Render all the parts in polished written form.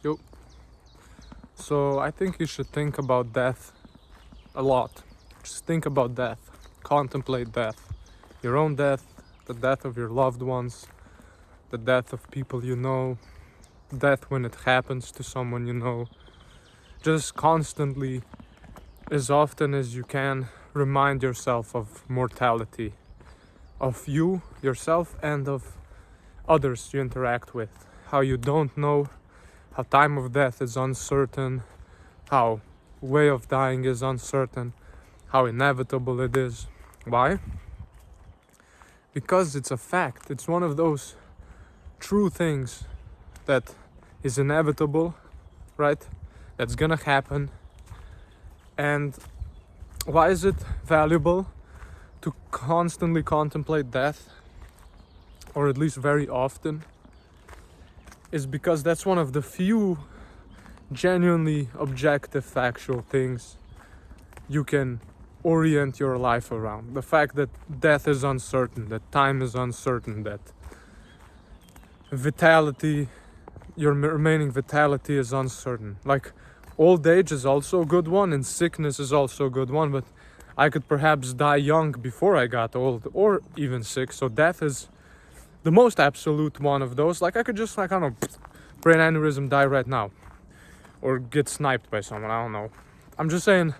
Yo. So I think you should think about death a lot. Just think about death. Contemplate death. Your own death, the death of your loved ones, the death of people you know, death when it happens to someone you know. Just constantly, as often as you can, remind yourself of mortality, of you, yourself, and of others you interact with. How you don't know, how time of death is uncertain, how way of dying is uncertain, how inevitable it is. Why? Because it's a fact. It's one of those true things that is inevitable, right? That's gonna happen. And why is it valuable to constantly contemplate death, or at least very often? Is because that's one of the few genuinely objective factual things you can orient your life around. The fact that death is uncertain, that time is uncertain, that vitality, your remaining vitality is uncertain. Like, old age is also a good one, and sickness is also a good one, but I could perhaps die young before I got old, or even sick. So death is the most absolute one of those. Like, I could just, like, I don't know, brain aneurysm, die right now, or get sniped by someone, I don't know. I'm just saying,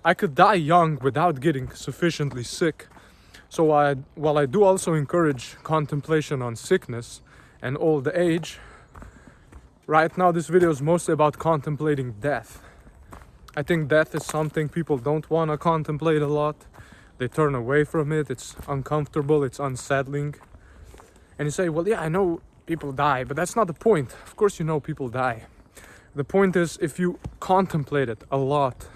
I could die young without getting sufficiently sick. So while I do also encourage contemplation on sickness and old age, right now this video is mostly about contemplating death. I think death is something people don't want to contemplate a lot. They turn away from it. It's uncomfortable, it's unsettling. And you say, well, yeah, I know people die, but that's not the point. Of course you know people die. The point is, if you contemplate it a lot,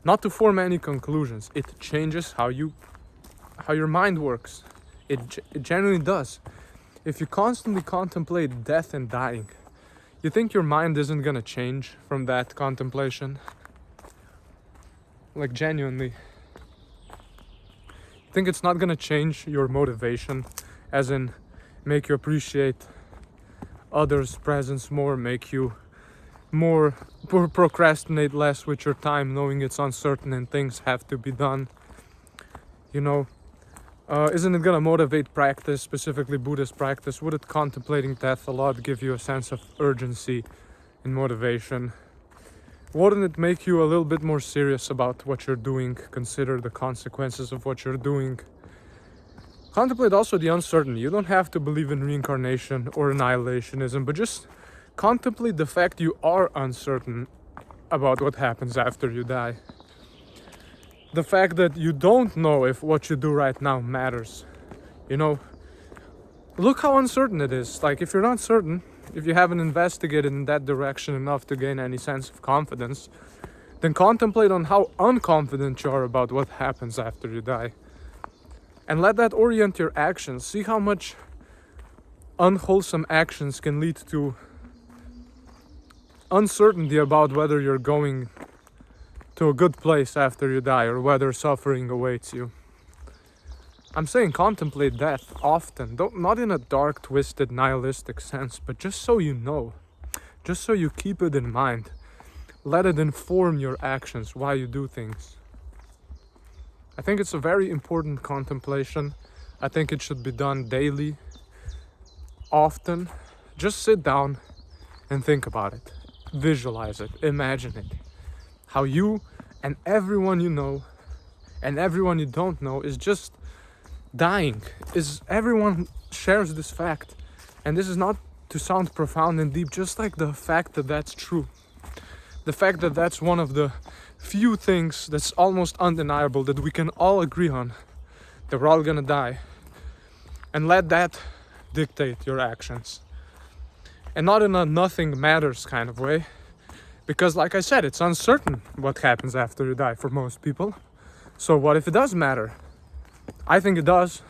not to form any conclusions, it changes how your mind works. It genuinely does. If you constantly contemplate death and dying, you think your mind isn't gonna change from that contemplation? Like, genuinely. You think it's not gonna change your motivation, as in make you appreciate others' presence more, make you more procrastinate less with your time, knowing it's uncertain and things have to be done? You know, isn't it gonna motivate practice, specifically Buddhist practice? Would it contemplating death a lot give you a sense of urgency and motivation? Wouldn't it make you a little bit more serious about what you're doing, consider the consequences of what you're doing? Contemplate also the uncertainty. You don't have to believe in reincarnation or annihilationism, but just contemplate the fact you are uncertain about what happens after you die. The fact that you don't know if what you do right now matters. You know, look how uncertain it is. Like, if you're not certain, if you haven't investigated in that direction enough to gain any sense of confidence, then contemplate on how unconfident you are about what happens after you die. And let that orient your actions. See how much unwholesome actions can lead to uncertainty about whether you're going to a good place after you die, or whether suffering awaits you. I'm saying contemplate death often, not in a dark, twisted, nihilistic sense, but just so you know, just so you keep it in mind. Let it inform your actions, why you do things. I think it's a very important contemplation. I think it should be done daily, often. Just sit down and think about it. Visualize it, imagine it. How you and everyone you know and everyone you don't know is just dying. Is everyone shares this fact. And this is not to sound profound and deep, just like the fact that that's true. The fact that that's one of the few things that's almost undeniable, that we can all agree on, that we're all gonna die. And let that dictate your actions. And not in a nothing matters kind of way. Because, like I said, it's uncertain what happens after you die for most people. So what if it does matter? I think it does.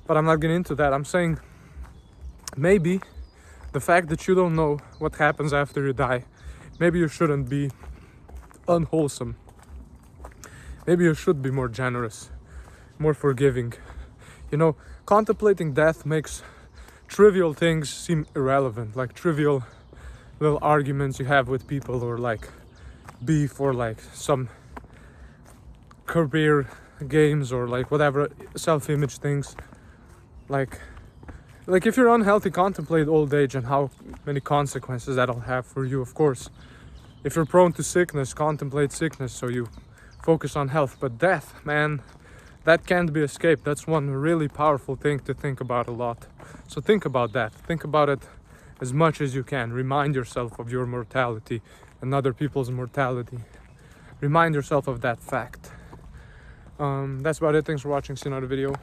But I'm not getting into that. I'm saying maybe the fact that you don't know what happens after you die, maybe you shouldn't be unwholesome. Maybe you should be more generous, more forgiving. You know, contemplating death makes trivial things seem irrelevant, like trivial little arguments you have with people, or like beef, or like some career games, or like whatever self-image things. Like if you're unhealthy, contemplate old age and how many consequences that'll have for you, of course. If you're prone to sickness, contemplate sickness, so you focus on health. But death, man, that can't be escaped. That's one really powerful thing to think about a lot. So think about that. Think about it as much as you can. Remind yourself of your mortality and other people's mortality. Remind yourself of that fact. That's about it. Thanks for watching. See you in another video.